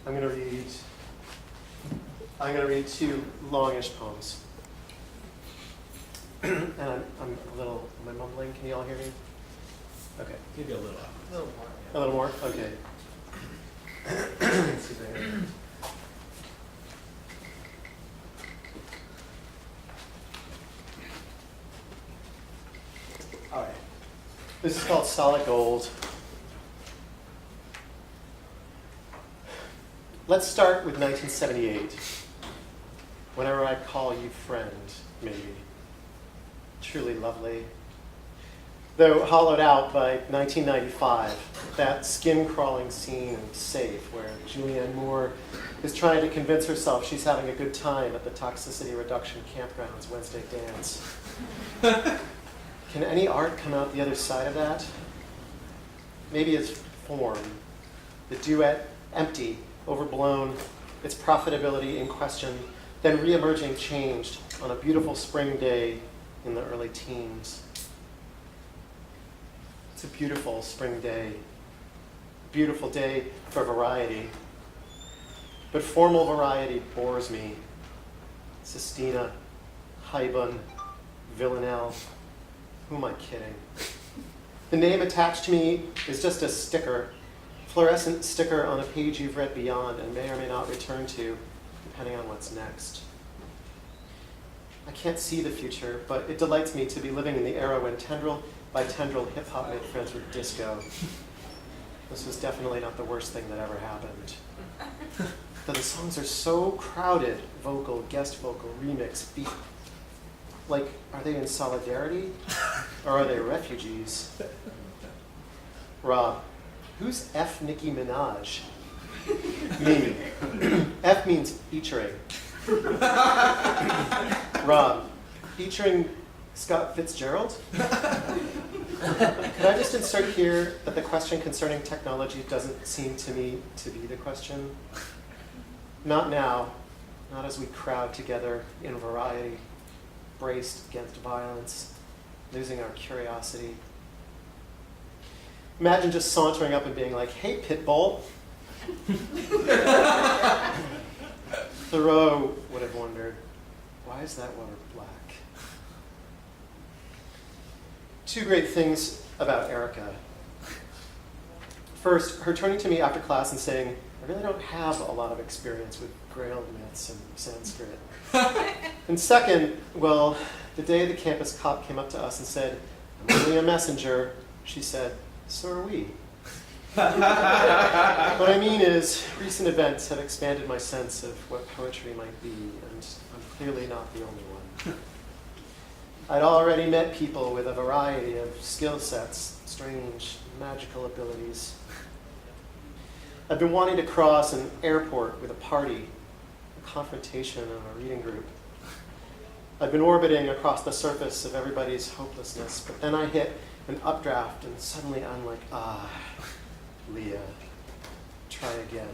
I'm going to read two longish poems. And I'm a little, am I mumbling? Can you all hear me? Okay. Maybe a little. A little more. A little more? Okay. Let's see if I can- All right. This is called Solid Gold. Let's start with 1978. Whenever I call you friend, maybe. Truly lovely. Though hollowed out by 1995, that skin-crawling scene in Safe, where Julianne Moore is trying to convince herself she's having a good time at the Toxicity Reduction Campground's Wednesday dance. Can any art come out the other side of that? Maybe its form. The duet, empty, overblown, its profitability in question, then reemerging changed on a beautiful spring day in the early teens. It's a beautiful spring day. Beautiful day for variety. But formal variety bores me. Sistina, Haibun, Villanelle. Who am I kidding? The name attached to me is just a sticker, fluorescent sticker on a page you've read beyond and may or may not return to, depending on what's next. I can't see the future, but it delights me to be living in the era when tendril by tendril hip-hop made friends with disco. This was definitely not the worst thing that ever happened. But the songs are so crowded, vocal, guest vocal, remix, beat. Like, are they in solidarity? Or are they refugees? Rob, who's F. Nicki Minaj? Me. F means featuring. Rob, featuring Scott Fitzgerald? Could I just insert here that the question concerning technology doesn't seem to me to be the question? Not now, not as we crowd together in variety, braced against violence, losing our curiosity. Imagine just sauntering up and being like, hey, Pitbull. Thoreau would have wondered, why is that water black? Two great things about Erica. First, her turning to me after class and saying, I really don't have a lot of experience with Grail myths and Sanskrit. And second, well, the day the campus cop came up to us and said, I'm only a messenger, she said, so are we. What I mean is, recent events have expanded my sense of what poetry might be, and I'm clearly not the only one. I'd already met people with a variety of skill sets, strange, magical abilities. I've been wanting to cross an airport with a party, a confrontation, and a reading group. I've been orbiting across the surface of everybody's hopelessness, but then I hit an updraft, and suddenly I'm like, Leah, try again.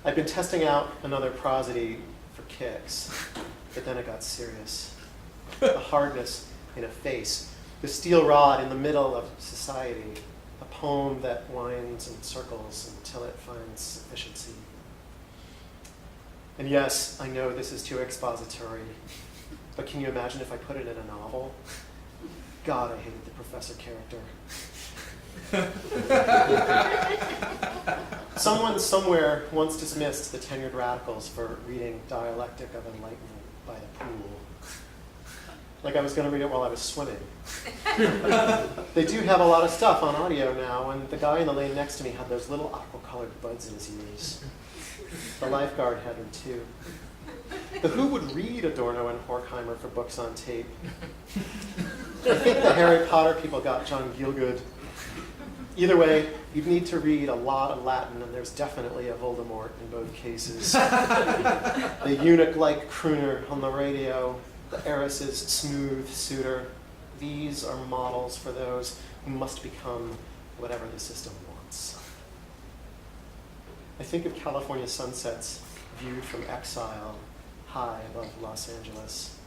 I've been testing out another prosody for kicks, but then it got serious. The hardness in a face, the steel rod in the middle of society, a poem that winds and circles until it finds sufficiency. And yes, I know this is too expository, but can you imagine if I put it in a novel? God, I hated the professor character. Someone somewhere once dismissed the tenured radicals for reading Dialectic of Enlightenment by the pool. Like I was going to read it while I was swimming. They do have a lot of stuff on audio now, and the guy in the lane next to me had those little aqua-colored buds in his ears. The lifeguard had them too. The Who would read Adorno and Horkheimer for books on tape? I think the Harry Potter people got John Gielgud. Either way, you'd need to read a lot of Latin, and there's definitely a Voldemort in both cases. The eunuch-like crooner on the radio, the heiress's smooth suitor. These are models for those who must become whatever the system wants. I think of California sunsets viewed from exile, high above Los Angeles.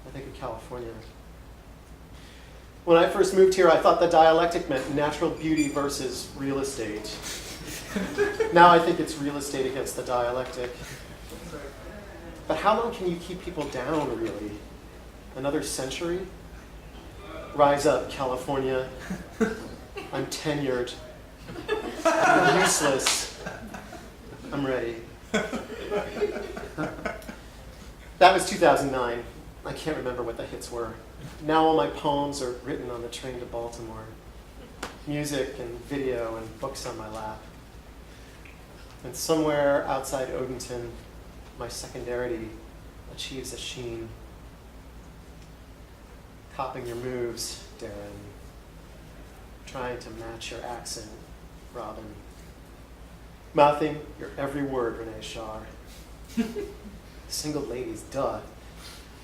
I think of California. When I first moved here, I thought the dialectic meant natural beauty versus real estate. Now I think it's real estate against the dialectic. But how long can you keep people down, really? Another century? Rise up, California. I'm tenured. I'm useless. I'm ready. That was 2009. I can't remember what the hits were. Now all my poems are written on the train to Baltimore. Music and video and books on my lap. And somewhere outside Odenton, my secondarity achieves a sheen. Copying your moves, Darren. Trying to match your accent, Robin. Mouthing your every word, Renee Shar. Single ladies, duh.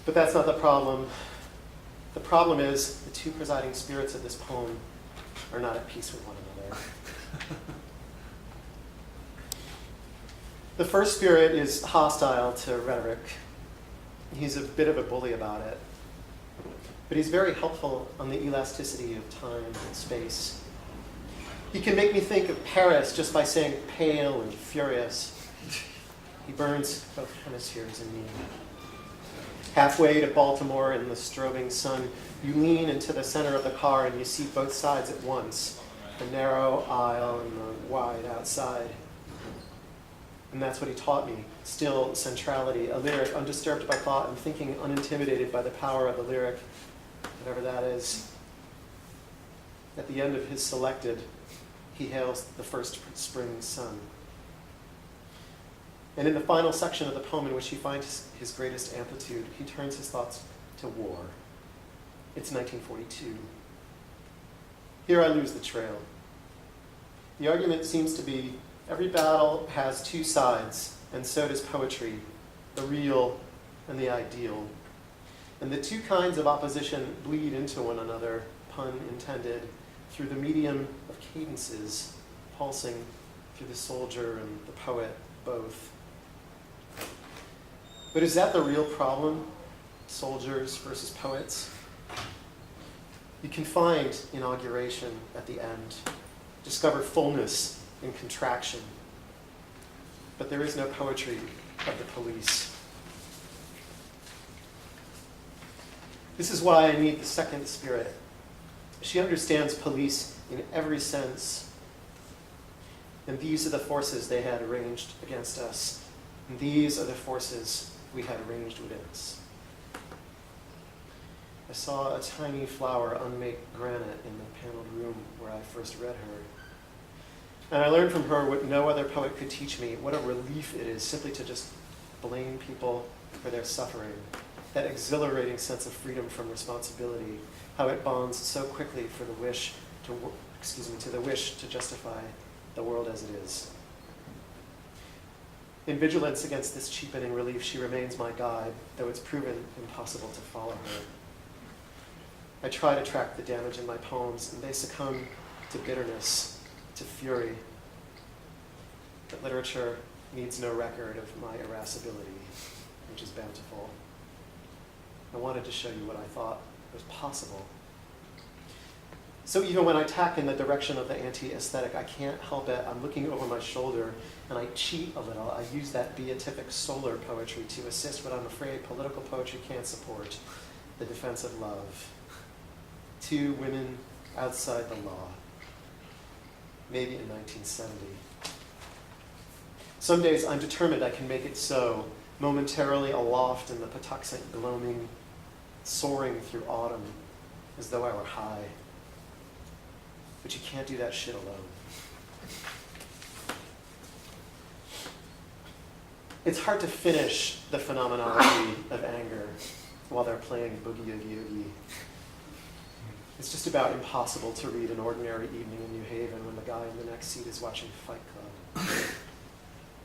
But that's not the problem. The problem is the two presiding spirits of this poem are not at peace with one another. The first spirit is hostile to rhetoric. He's a bit of a bully about it. But he's very helpful on the elasticity of time and space. He can make me think of Paris just by saying pale and furious. He burns both hemispheres in me. Halfway to Baltimore in the strobing sun, you lean into the center of the car and you see both sides at once, the narrow aisle and the wide outside. And that's what he taught me, still centrality, a lyric undisturbed by thought and thinking unintimidated by the power of the lyric, whatever that is. At the end of his selected, he hails the first spring sun. And in the final section of the poem in which he finds his greatest amplitude, he turns his thoughts to war. It's 1942. Here I lose the trail. The argument seems to be every battle has two sides, and so does poetry, the real and the ideal. And the two kinds of opposition bleed into one another, pun intended, through the medium of cadences, pulsing through the soldier and the poet both. But is that the real problem? Soldiers versus poets? You can find inauguration at the end, discover fullness in contraction. But there is no poetry of the police. This is why I need the second spirit. She understands police in every sense. And these are the forces they had arranged against us. And these are the forces we had arranged within us. I saw a tiny flower unmake granite in the paneled room where I first read her. And I learned from her what no other poet could teach me, what a relief it is simply to just blame people for their suffering. That exhilarating sense of freedom from responsibility, how it bonds so quickly for the wish to the wish to justify the world as it is. In vigilance against this cheapening relief, she remains my guide, though it's proven impossible to follow her. I try to track the damage in my poems, and they succumb to bitterness, to fury. But literature needs no record of my irascibility, which is bountiful. I wanted to show you what I thought was possible. So even when I tack in the direction of the anti-aesthetic, I can't help it. I'm looking over my shoulder, and I cheat a little. I use that beatific solar poetry to assist what I'm afraid political poetry can't support, the defense of love. Two women outside the law, maybe in 1970. Some days I'm determined I can make it so, momentarily aloft in the Patuxent gloaming, soaring through autumn as though I were high. But you can't do that shit alone. It's hard to finish the phenomenology of anger while they're playing Boogie Oogie Oogie. It's just about impossible to read an ordinary evening in New Haven when the guy in the next seat is watching Fight Club.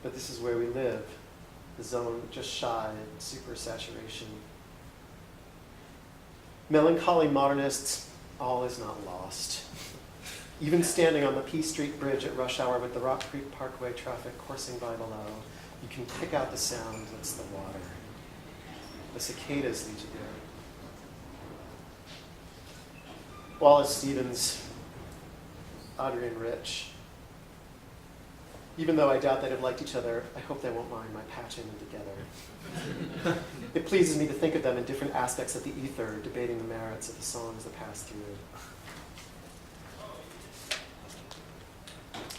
But this is where we live, the zone just shy of supersaturation. Melancholy modernists, all is not lost. Even standing on the P Street Bridge at rush hour with the Rock Creek Parkway traffic coursing by below, you can pick out the sound that's the water. The cicadas lead you there. Wallace Stevens, Adrian Rich. Even though I doubt they'd have liked each other, I hope they won't mind my patching them together. It pleases me to think of them in different aspects of the ether, debating the merits of the songs that pass through.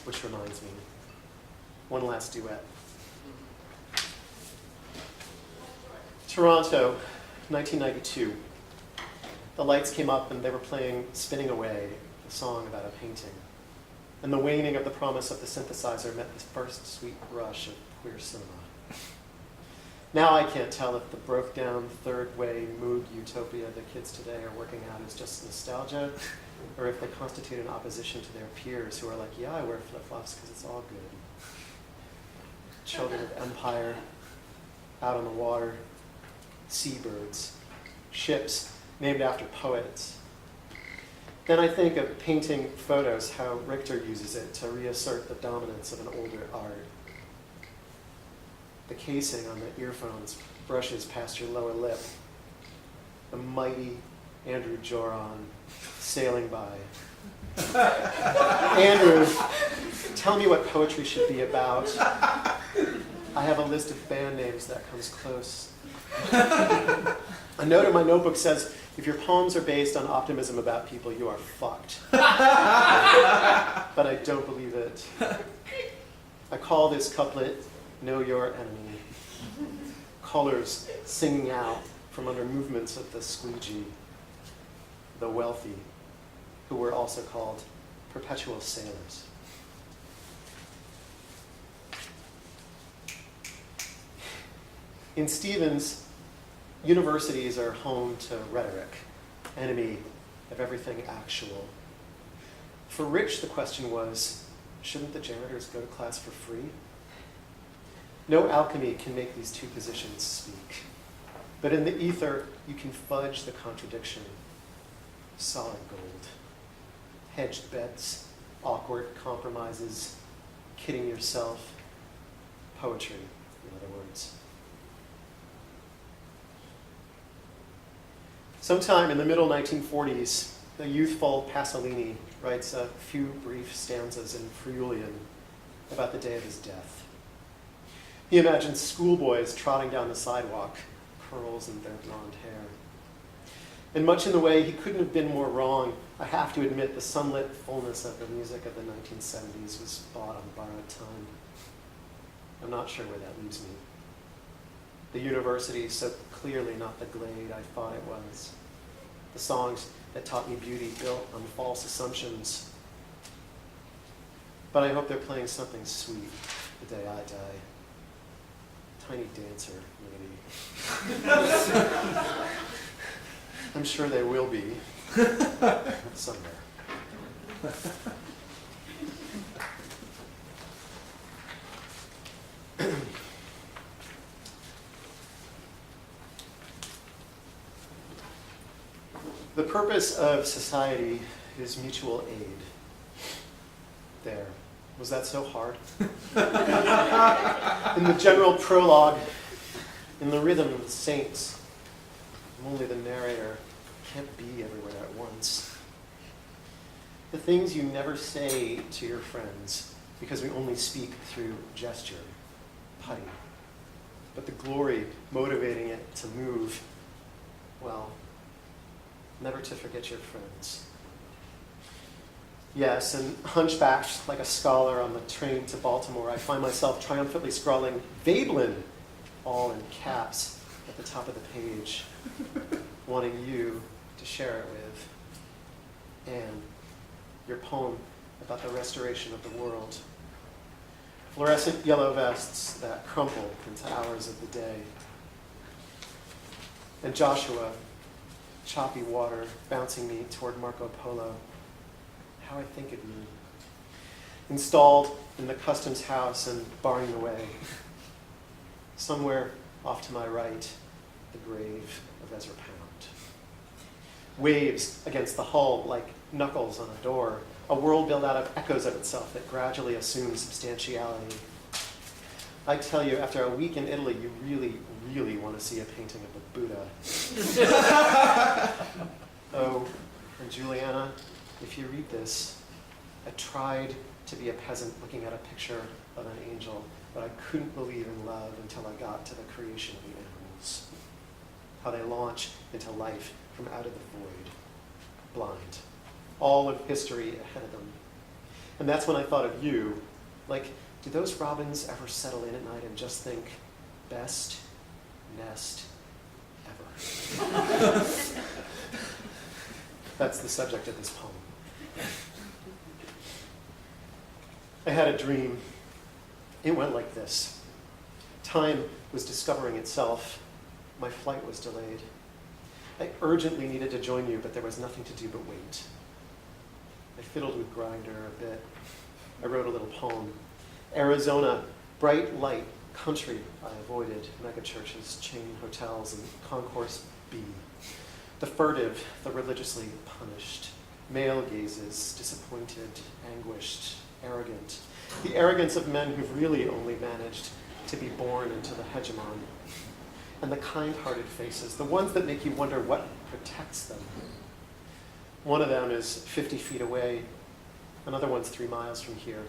Which reminds me, one last duet. Toronto, 1992. The lights came up and they were playing Spinning Away, a song about a painting. And the waning of the promise of the synthesizer met the first sweet rush of queer cinema. Now I can't tell if the broke-down, third-way mood utopia the kids today are working out is just nostalgia, or if they constitute an opposition to their peers who are like, yeah, I wear flip-flops because it's all good. Children of empire, out on the water, seabirds, ships named after poets. Then I think of painting photos, how Richter uses it to reassert the dominance of an older art. The casing on the earphones brushes past your lower lip. The mighty Andrew Joron sailing by. Andrew, tell me what poetry should be about. I have a list of band names that comes close. A note in my notebook says, if your poems are based on optimism about people, you are fucked. But I don't believe it. I call this couplet, Know Your Enemy. Colors singing out from under movements of the squeegee, the wealthy, who were also called perpetual sailors. In Stevens, universities are home to rhetoric, enemy of everything actual. For Rich, the question was, shouldn't the janitors go to class for free? No alchemy can make these two positions speak. But in the ether, you can fudge the contradiction. Solid gold. Hedged bets, awkward compromises, kidding yourself. Poetry, in other words. Sometime in the middle 1940s, the youthful Pasolini writes a few brief stanzas in Friulian about the day of his death. He imagines schoolboys trotting down the sidewalk, curls in their blonde hair. And much in the way he couldn't have been more wrong, I have to admit the sunlit fullness of the music of the 1970s was bought on borrowed time. I'm not sure where that leaves me. The university, so clearly not the glade I thought it was. The songs that taught me beauty built on false assumptions. But I hope they're playing something sweet the day I die. Tiny dancer, maybe. I'm sure they will be somewhere. The purpose of society is mutual aid. There. Was that so hard? In the general prologue, in the rhythm of the saints, only the narrator can't be everywhere at once. The things you never say to your friends, because we only speak through gesture, putty. But the glory motivating it to move, well, never to forget your friends. Yes, and hunchbacked like a scholar on the train to Baltimore, I find myself triumphantly scrawling Veblen, all in caps, at the top of the page, wanting you to share it with. And your poem about the restoration of the world. Fluorescent yellow vests that crumple into hours of the day. And Joshua, choppy water bouncing me toward Marco Polo. How I think of you. Installed in the customs house and barring the way. Somewhere off to my right, the grave of Ezra Pound. Waves against the hull like knuckles on a door. A world built out of echoes of itself that gradually assumes substantiality. I tell you, after a week in Italy, you really, really want to see a painting of the Buddha. Oh, and Juliana, if you read this, I tried to be a peasant looking at a picture of an angel, but I couldn't believe in love until I got to the creation of the animals. How they launch into life from out of the void, blind. All of history ahead of them. And that's when I thought of you. Like, do those robins ever settle in at night and just think, best nest ever? That's the subject of this poem. I had a dream. It went like this. Time was discovering itself. My flight was delayed. I urgently needed to join you, but there was nothing to do but wait. I fiddled with Grindr a bit. I wrote a little poem. Arizona, bright light, country I avoided, megachurches, chain hotels, and concourse B. The furtive, the religiously punished, male gazes, disappointed, anguished, arrogant. The arrogance of men who've really only managed to be born into the hegemon. And the kind-hearted faces, the ones that make you wonder what protects them. One of them is 50 feet away. Another one's 3 miles from here.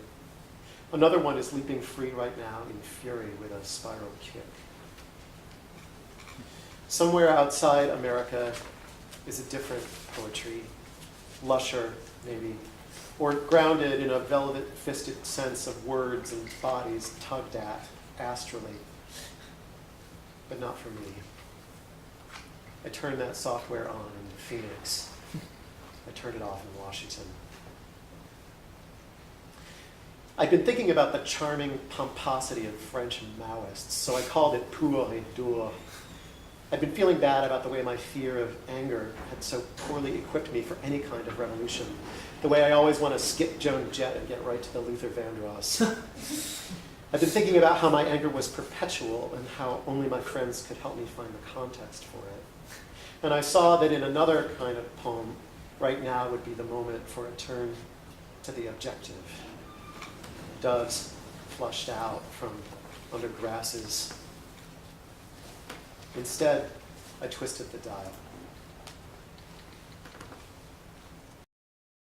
Another one is leaping free right now in fury with a spiral kick. Somewhere outside America is a different poetry, lusher, maybe, or grounded in a velvet-fisted sense of words and bodies tugged at astrally. But not for me. I turned that software on in Phoenix. I turned it off in Washington. I'd been thinking about the charming pomposity of French Maoists, so I called it pur et dur. I'd been feeling bad about the way my fear of anger had so poorly equipped me for any kind of revolution, the way I always want to skip Joan Jett and get right to the Luther Vandross. I've been thinking about how my anger was perpetual and how only my friends could help me find the context for it. And I saw that in another kind of poem, right now would be the moment for a turn to the objective. Doves flushed out from under grasses. Instead, I twisted the dial.